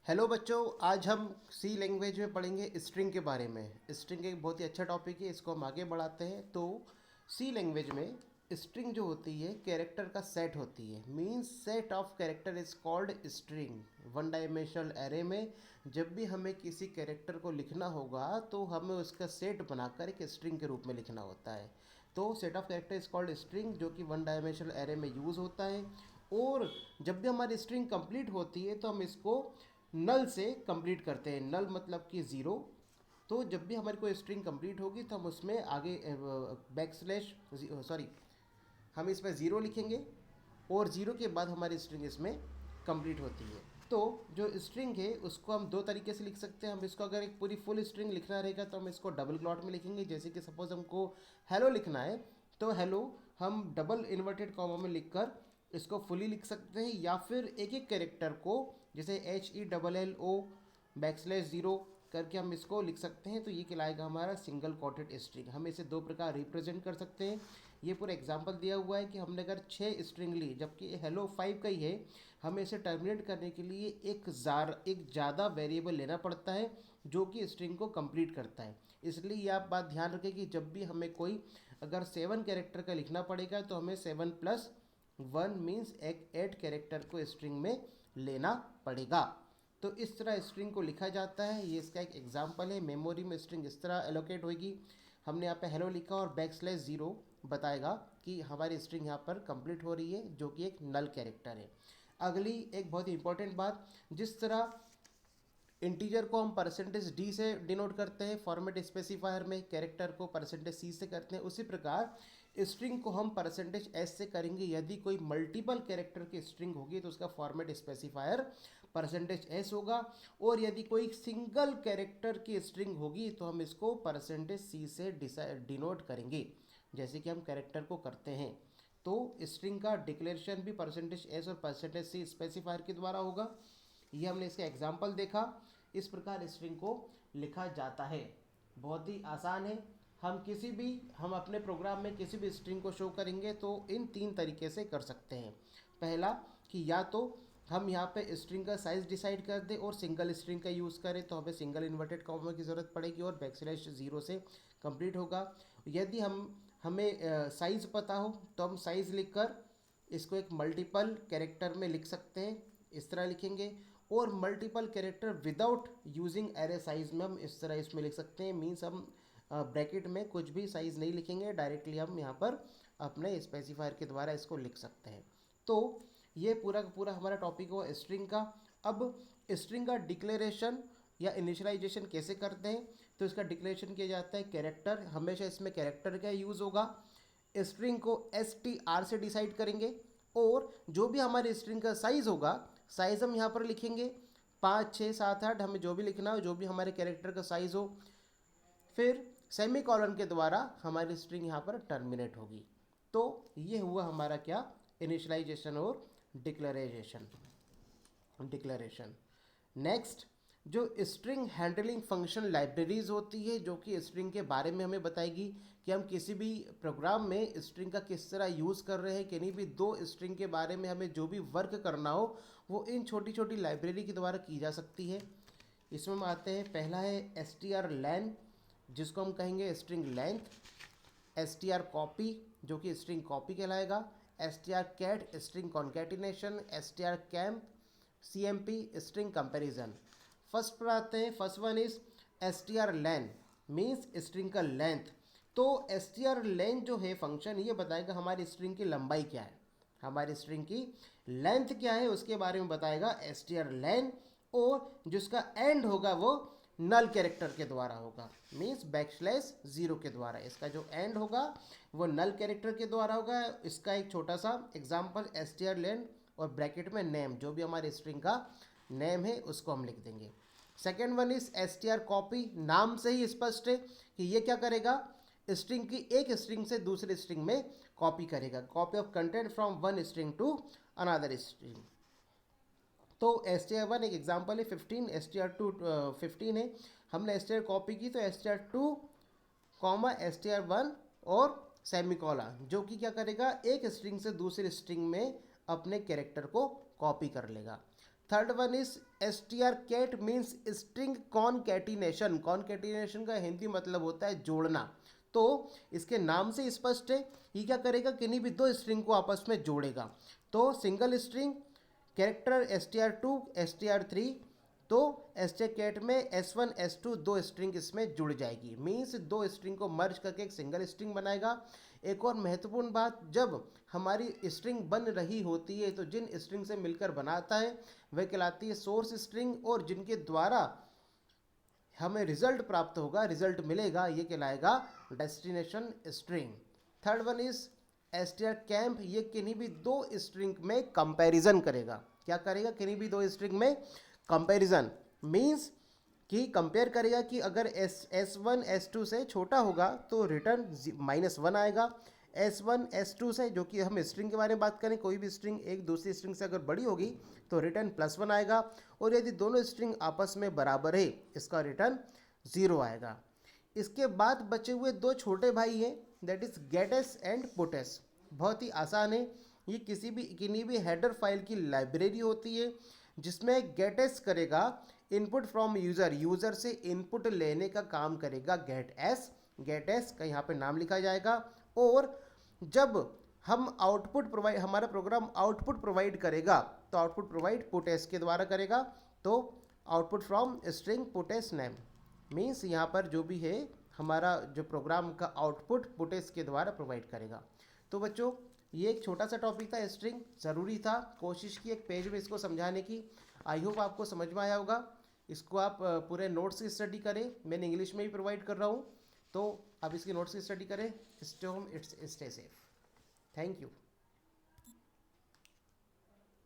Hello बच्चों, आज हम सी लैंग्वेज में पढ़ेंगे स्ट्रिंग के बारे में। स्ट्रिंग एक बहुत ही अच्छा टॉपिक है, इसको हम आगे बढ़ाते हैं। तो सी लैंग्वेज में स्ट्रिंग जो होती है कैरेक्टर का सेट होती है। Means set of character is called string. One dimensional array में जब भी हमें किसी कैरेक्टर को लिखना होगा तो हमें उसका सेट बनाकर एक स्ट्रिंग के रूप में लिखना होता है। तो set of character is called string, जो कि वन डायमेंशनल एरे में यूज़ होता है। और जब भी हमारी स्ट्रिंग कंप्लीट होती है तो हम इसको नल से कंप्लीट करते हैं। नल मतलब कि ज़ीरो। तो जब भी हमारी कोई स्ट्रिंग कंप्लीट होगी तो हम उसमें आगे बैक स्लैश सॉरी हम इसमें ज़ीरो लिखेंगे और ज़ीरो के बाद हमारी स्ट्रिंग इसमें कंप्लीट होती है। तो जो स्ट्रिंग है उसको हम दो तरीके से लिख सकते हैं। हम इसको अगर एक पूरी फुल स्ट्रिंग लिखना रहेगा तो हम इसको डबल क्लॉट में लिखेंगे। जैसे कि सपोज हमको हेलो लिखना है तो हेलो हम डबल इन्वर्टेड कॉमा में लिखकर इसको फुली लिख सकते हैं, या फिर एक एक कैरेक्टर को जैसे HELLO बैक स्लैश ज़ीरो करके हम इसको लिख सकते हैं। तो ये कहलाएगा हमारा सिंगल कोटेड स्ट्रिंग। हम इसे दो प्रकार रिप्रेजेंट कर सकते हैं। ये पूरा एग्जांपल दिया हुआ है कि हमने अगर 6 स्ट्रिंग ली जबकि हेलो 5 का ही है, हमें इसे टर्मिनेट करने के लिए एक ज़्यादा वेरिएबल लेना पड़ता है जो कि स्ट्रिंग को कंप्लीट करता है। इसलिए ये आप बात ध्यान रखें कि जब भी हमें कोई अगर 7 कैरेक्टर का लिखना पड़ेगा तो हमें 7+1 मीन्स एक 8 कैरेक्टर को स्ट्रिंग में लेना पड़ेगा। तो इस तरह स्ट्रिंग को लिखा जाता है। ये इसका एक एग्जांपल है। मेमोरी में स्ट्रिंग इस तरह एलोकेट होगी। हमने यहाँ पे हेलो लिखा और बैक स्लैश ज़ीरो बताएगा कि हमारी स्ट्रिंग यहाँ पर कंप्लीट हो रही है, जो कि एक नल कैरेक्टर है। अगली एक बहुत ही इंपॉर्टेंट बात, जिस तरह इंटीजर को हम परसेंटेज डी से डिनोट करते हैं फॉर्मेट स्पेसिफायर में, कैरेक्टर को परसेंटेज सी से करते हैं, उसी प्रकार स्ट्रिंग को हम परसेंटेज एस से करेंगे। यदि कोई मल्टीपल कैरेक्टर की स्ट्रिंग होगी तो उसका फॉर्मेट स्पेसिफायर परसेंटेज एस होगा, और यदि कोई सिंगल कैरेक्टर की स्ट्रिंग होगी तो हम इसको परसेंटेज सी से डिनोट करेंगे, जैसे कि हम कैरेक्टर को करते हैं। तो स्ट्रिंग का डिक्लेरेशन भी परसेंटेज एस और परसेंटेज सी स्पेसिफायर के द्वारा होगा। ये हमने इसका एग्जाम्पल देखा। इस प्रकार स्ट्रिंग को लिखा जाता है। बहुत ही आसान है। हम अपने प्रोग्राम में किसी भी स्ट्रिंग को शो करेंगे तो इन 3 तरीके से कर सकते हैं। पहला कि या तो हम यहाँ पे स्ट्रिंग का साइज़ डिसाइड कर दें और सिंगल स्ट्रिंग का यूज़ करें तो हमें सिंगल इन्वर्टेड कॉमा की ज़रूरत पड़ेगी और बैक स्लैश ज़ीरो से कंप्लीट होगा। यदि हमें साइज़ पता हो तो हम साइज़ लिखकर इसको एक मल्टीपल कैरेक्टर में लिख सकते हैं। इस तरह लिखेंगे। और multiple character without using array size में हम इस तरह इसमें लिख सकते हैं। मीन्स हम ब्रैकेट में कुछ भी साइज़ नहीं लिखेंगे, डायरेक्टली हम यहाँ पर अपने स्पेसिफायर के द्वारा इसको लिख सकते हैं। तो ये पूरा का पूरा हमारा टॉपिक हुआ स्ट्रिंग का। अब स्ट्रिंग का डिक्लेरेशन या इनिशियलाइजेशन कैसे करते हैं, तो इसका डिक्लेरेशन किया जाता है कैरेक्टर। हमेशा इसमें कैरेक्टर का यूज़ होगा। स्ट्रिंग को STR से डिसाइड करेंगे और जो भी हमारे स्ट्रिंग का साइज़ होगा, साइज़ हम यहाँ पर लिखेंगे 5, 6, 7, 8, हमें जो भी लिखना हो, जो भी हमारे कैरेक्टर का साइज़ हो। फिर सेमी कॉलन के द्वारा हमारी स्ट्रिंग यहाँ पर टर्मिनेट होगी। तो ये हुआ हमारा क्या, इनिशियलाइजेशन और डिक्लेरेशन। नेक्स्ट, जो स्ट्रिंग हैंडलिंग फंक्शन लाइब्रेरीज होती है, जो कि स्ट्रिंग के बारे में हमें बताएगी कि हम किसी भी प्रोग्राम में स्ट्रिंग का किस तरह यूज़ कर रहे हैं। किन्हीं भी 2 स्ट्रिंग के बारे में हमें जो भी वर्क करना हो वो इन छोटी छोटी लाइब्रेरी के द्वारा की जा सकती है। इसमें हम आते हैं। पहला है strlen, जिसको हम कहेंगे स्ट्रिंग लेंथ। strcopy, जो कि स्ट्रिंग कॉपी कहलाएगा। strcat string concatenation. strcamp CMP string comparison. First पर आते हैं। First one is strlen, means string का लेंथ। तो strlen जो है फंक्शन, ये बताएगा हमारी स्ट्रिंग की लंबाई क्या है, हमारी स्ट्रिंग की लेंथ क्या है, उसके बारे में बताएगा strlen। और जिसका एंड होगा वो नल कैरेक्टर के द्वारा होगा, मीन्स बैक स्लैश ज़ीरो के द्वारा। इसका जो एंड होगा वो नल कैरेक्टर के द्वारा होगा। इसका एक छोटा सा एग्जाम्पल strlen और ब्रैकेट में नेम, जो भी हमारे स्ट्रिंग का नेम है उसको हम लिख देंगे। Second one is strcopy। नाम से ही स्पष्ट है कि ये क्या करेगा, स्ट्रिंग की एक स्ट्रिंग से दूसरे स्ट्रिंग में कॉपी करेगा। Copy of content from one string to another string. तो str1 एक एग्जांपल है। 15 str2 15 है। हमने str कॉपी की तो str2 कॉमा str1 और सेमीकोलन, जो कि क्या करेगा, एक स्ट्रिंग से दूसरे स्ट्रिंग में अपने कैरेक्टर को कॉपी कर लेगा। Third one is strcat means string concatenation. Concatenation का हिंदी मतलब होता है जोड़ना। तो इसके नाम से स्पष्ट है, ये क्या करेगा, किन्हीं भी दो स्ट्रिंग को आपस में जोड़ेगा। तो single string character str2 str3, तो strcat में s1 s2 दो स्ट्रिंग इसमें जुड़ जाएगी, मीन्स दो स्ट्रिंग को मर्ज करके एक सिंगल स्ट्रिंग बनाएगा। एक और महत्वपूर्ण बात, जब हमारी स्ट्रिंग बन रही होती है तो जिन स्ट्रिंग से मिलकर बनाता है वह कहलाती है सोर्स स्ट्रिंग, और जिनके द्वारा हमें रिजल्ट प्राप्त होगा, रिजल्ट मिलेगा, ये कहलाएगा destination string. Third one is strcamp, ये किन्हीं भी दो स्ट्रिंग में कंपैरिजन करेगा। क्या करेगा, किन्हीं भी दो स्ट्रिंग में कंपैरिजन, मीन्स कि कंपेयर करेगा कि अगर s1 s2 से छोटा होगा तो रिटर्न -1 आएगा, s1 s2 से, जो कि हम स्ट्रिंग के बारे में बात करें, कोई भी स्ट्रिंग एक दूसरी स्ट्रिंग से अगर बड़ी होगी तो रिटर्न +1 आएगा, और यदि दोनों स्ट्रिंग आपस में बराबर है इसका रिटर्न 0 आएगा। इसके बाद बचे हुए दो छोटे भाई हैं, that is gates and puts. बहुत ही आसान है, ये किन्हीं भी हेडर फाइल की लाइब्रेरी होती है जिसमें गेटस करेगा इनपुट फ्रॉम यूज़र, यूज़र से इनपुट लेने का काम करेगा गेटएस का यहाँ पे नाम लिखा जाएगा। और जब हम आउटपुट प्रोवाइड, हमारा प्रोग्राम आउटपुट प्रोवाइड करेगा तो आउटपुट प्रोवाइड पुटएस के द्वारा करेगा, तो output from string puts name, means यहाँ पर जो भी है हमारा जो प्रोग्राम का आउटपुट पुटएस के द्वारा प्रोवाइड करेगा। तो बच्चों ये एक छोटा सा टॉपिक था स्ट्रिंग, ज़रूरी था, कोशिश की एक पेज में इसको समझाने की। आई होप आपको समझ में आया होगा। इसको आप पूरे नोट्स की स्टडी करें, मैंने इंग्लिश में भी प्रोवाइड कर रहा हूँ, तो आप इसकी नोट्स की स्टडी करें। Stay home, stay safe. Thank you.